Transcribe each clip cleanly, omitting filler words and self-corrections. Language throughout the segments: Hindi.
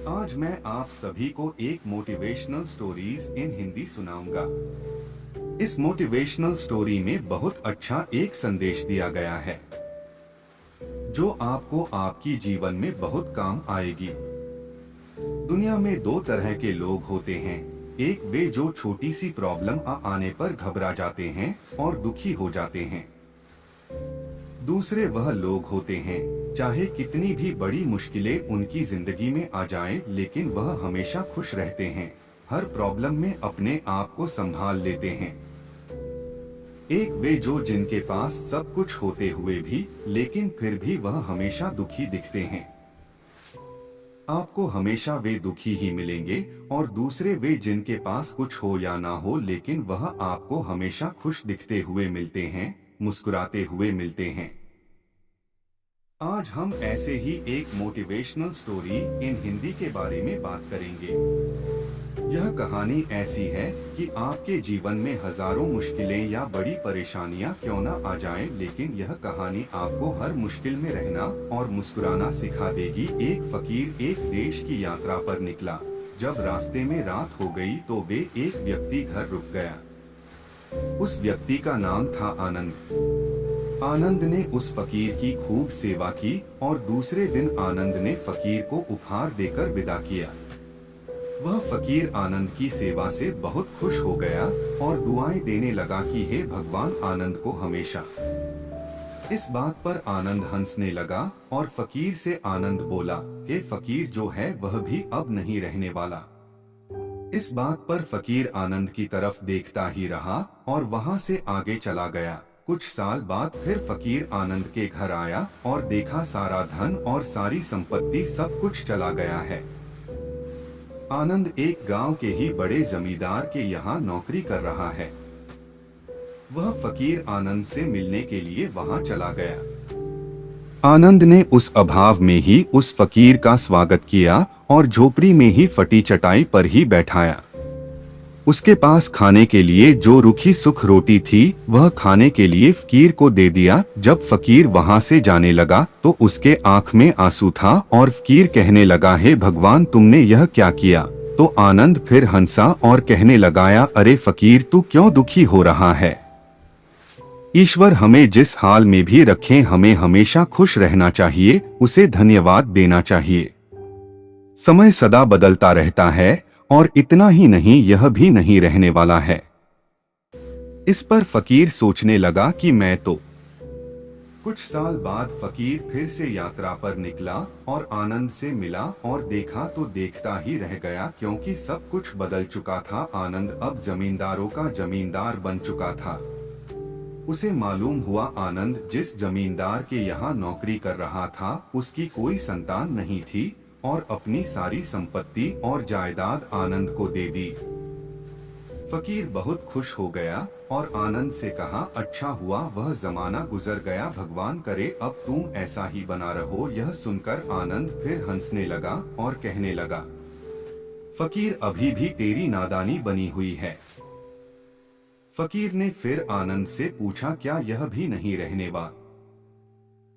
आज मैं आप सभी को एक मोटिवेशनल स्टोरीज इन हिंदी सुनाऊंगा। इस मोटिवेशनल स्टोरी में बहुत अच्छा एक संदेश दिया गया है जो आपको आपकी जीवन में बहुत काम आएगी। दुनिया में दो तरह के लोग होते हैं। एक वे जो छोटी सी प्रॉब्लम आने पर घबरा जाते हैं और दुखी हो जाते हैं। दूसरे वह लोग होते हैं चाहे कितनी भी बड़ी मुश्किलें उनकी जिंदगी में आ जाएं, लेकिन वह हमेशा खुश रहते हैं, हर प्रॉब्लम में अपने आप को संभाल लेते हैं। एक वे जो जिनके पास सब कुछ होते हुए भी लेकिन फिर भी वह हमेशा दुखी दिखते हैं। आपको हमेशा वे दुखी ही मिलेंगे। और दूसरे वे जिनके पास कुछ हो या ना हो लेकिन वह आपको हमेशा खुश दिखते हुए मिलते हैं, मुस्कुराते हुए मिलते हैं। आज हम ऐसे ही एक मोटिवेशनल स्टोरी इन हिंदी के बारे में बात करेंगे। यह कहानी ऐसी है कि आपके जीवन में हजारों मुश्किलें या बड़ी परेशानियां क्यों ना आ जाएं, लेकिन यह कहानी आपको हर मुश्किल में रहना और मुस्कुराना सिखा देगी। एक फकीर एक देश की यात्रा पर निकला। जब रास्ते में रात हो गई तो वे एक व्यक्ति घर रुक गया। उस व्यक्ति का नाम था आनंद। आनंद ने उस फकीर की खूब सेवा की और दूसरे दिन आनंद ने फकीर को उपहार देकर विदा किया। वह फकीर आनंद की सेवा से बहुत खुश हो गया और दुआएं देने लगा कि हे भगवान, आनंद को हमेशा। इस बात पर आनंद हंसने लगा और फकीर से आनंद बोला, हे फकीर, जो है वह भी अब नहीं रहने वाला। इस बात पर फकीर आनंद की तरफ देखता ही रहा और वहां से आगे चला गया। कुछ साल बाद फिर फकीर आनंद के घर आया और देखा सारा धन और सारी संपत्ति सब कुछ चला गया है। आनंद एक गांव के ही बड़े जमींदार के यहाँ नौकरी कर रहा है। वह फकीर आनंद से मिलने के लिए वहां चला गया। आनंद ने उस अभाव में ही उस फकीर का स्वागत किया और झोपड़ी में ही फटी चटाई पर ही बैठाया। उसके पास खाने के लिए जो रूखी सूखी रोटी थी वह खाने के लिए फकीर को दे दिया। जब फकीर वहां से जाने लगा तो उसके आंख में आंसू था और फकीर कहने लगा, हे भगवान, तुमने यह क्या किया? तो आनंद फिर हंसा और कहने लगाया, अरे फकीर, तू क्यों दुखी हो रहा है? ईश्वर हमें जिस हाल में भी रखे हमें हमेशा खुश रहना चाहिए, उसे धन्यवाद देना चाहिए। समय सदा बदलता रहता है और इतना ही नहीं, यह भी नहीं रहने वाला है। इस पर फकीर सोचने लगा कि मैं तो। कुछ साल बाद फकीर फिर से यात्रा पर निकला और आनंद से मिला और देखा तो देखता ही रह गया, क्योंकि सब कुछ बदल चुका था। आनंद अब जमींदारों का जमींदार बन चुका था। उसे मालूम हुआ आनंद जिस जमींदार के यहाँ नौकरी कर रहा था उसकी कोई संतान नहीं थी और अपनी सारी संपत्ति और जायदाद आनंद को दे दी। फकीर बहुत खुश हो गया और आनंद से कहा, अच्छा हुआ वह जमाना गुजर गया, भगवान करे अब तुम ऐसा ही बना रहो। यह सुनकर आनंद फिर हंसने लगा और कहने लगा, फकीर, अभी भी तेरी नादानी बनी हुई है। फकीर ने फिर आनंद से पूछा, क्या यह भी नहीं रहने वाला?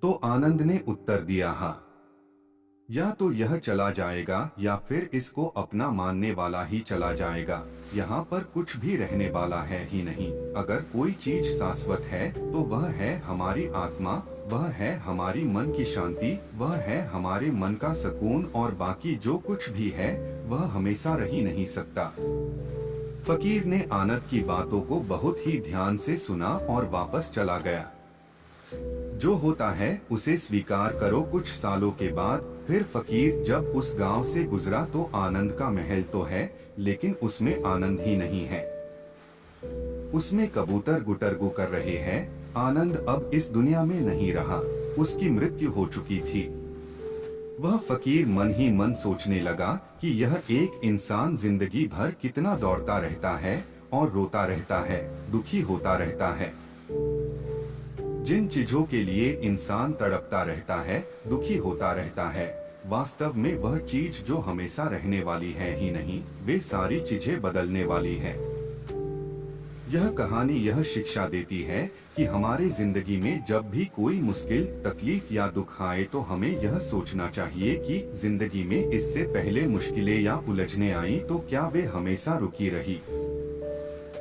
तो आनंद ने उत्तर दिया, हाँ, या तो यह चला जाएगा या फिर इसको अपना मानने वाला ही चला जाएगा। यहाँ पर कुछ भी रहने वाला है ही नहीं। अगर कोई चीज शाश्वत है तो वह है हमारी आत्मा, वह है हमारी मन की शांति, वह है हमारे मन का सुकून, और बाकी जो कुछ भी है वह हमेशा रह ही नहीं सकता। फकीर ने आनंद की बातों को बहुत ही ध्यान से सुना और वापस चला गया। जो होता है उसे स्वीकार करो। कुछ सालों के बाद फिर फकीर जब उस गांव से गुजरा तो आनंद का महल तो है लेकिन उसमें आनंद ही नहीं है। उसमें कबूतर गुटरगू कर रहे हैं। आनंद अब इस दुनिया में नहीं रहा, उसकी मृत्यु हो चुकी थी। वह फकीर मन ही मन सोचने लगा कि यह एक इंसान जिंदगी भर कितना दौड़ता रहता है और रोता रहता है, दुखी होता रहता है। जिन चीजों के लिए इंसान तड़पता रहता है, दुखी होता रहता है, वास्तव में वह चीज जो हमेशा रहने वाली है ही नहीं, वे सारी चीजें बदलने वाली है। यह कहानी यह शिक्षा देती है कि हमारे जिंदगी में जब भी कोई मुश्किल, तकलीफ या दुख आए तो हमें यह सोचना चाहिए कि जिंदगी में इससे पहले मुश्किलें या उलझने आई तो क्या वे हमेशा रुकी रही।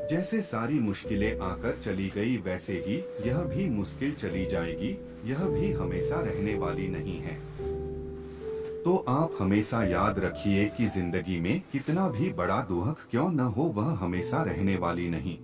जैसे सारी मुश्किलें आकर चली गई वैसे ही यह भी मुश्किल चली जाएगी, यह भी हमेशा रहने वाली नहीं है। तो आप हमेशा याद रखिए कि जिंदगी में कितना भी बड़ा दुख क्यों न हो वह हमेशा रहने वाली नहीं।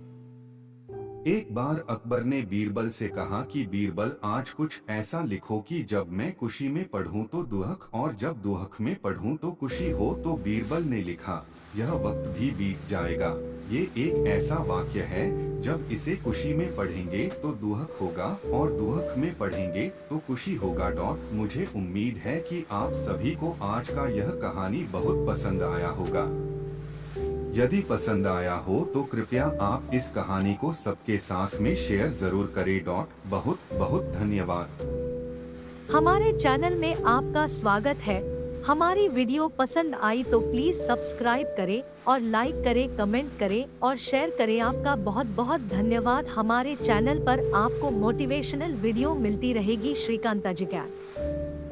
एक बार अकबर ने बीरबल से कहा कि बीरबल आज कुछ ऐसा लिखो कि जब मैं खुशी में पढ़ूं तो दुख और जब दुख में पढ़ूं तो खुशी हो। तो बीरबल ने लिखा, यह वक्त भी बीत जाएगा। ये एक ऐसा वाक्य है, जब इसे खुशी में पढ़ेंगे तो दुख होगा और दुख में पढ़ेंगे तो खुशी होगा। मुझे उम्मीद है कि आप सभी को आज का यह कहानी बहुत पसंद आया होगा। यदि पसंद आया हो तो कृपया आप इस कहानी को सबके साथ में शेयर जरूर करें। बहुत बहुत धन्यवाद। हमारे चैनल में आपका स्वागत है। हमारी वीडियो पसंद आई तो प्लीज सब्सक्राइब करें और लाइक करें, कमेंट करें और शेयर करें। आपका बहुत बहुत धन्यवाद। हमारे चैनल पर आपको मोटिवेशनल वीडियो मिलती रहेगी। श्रीकांता जी।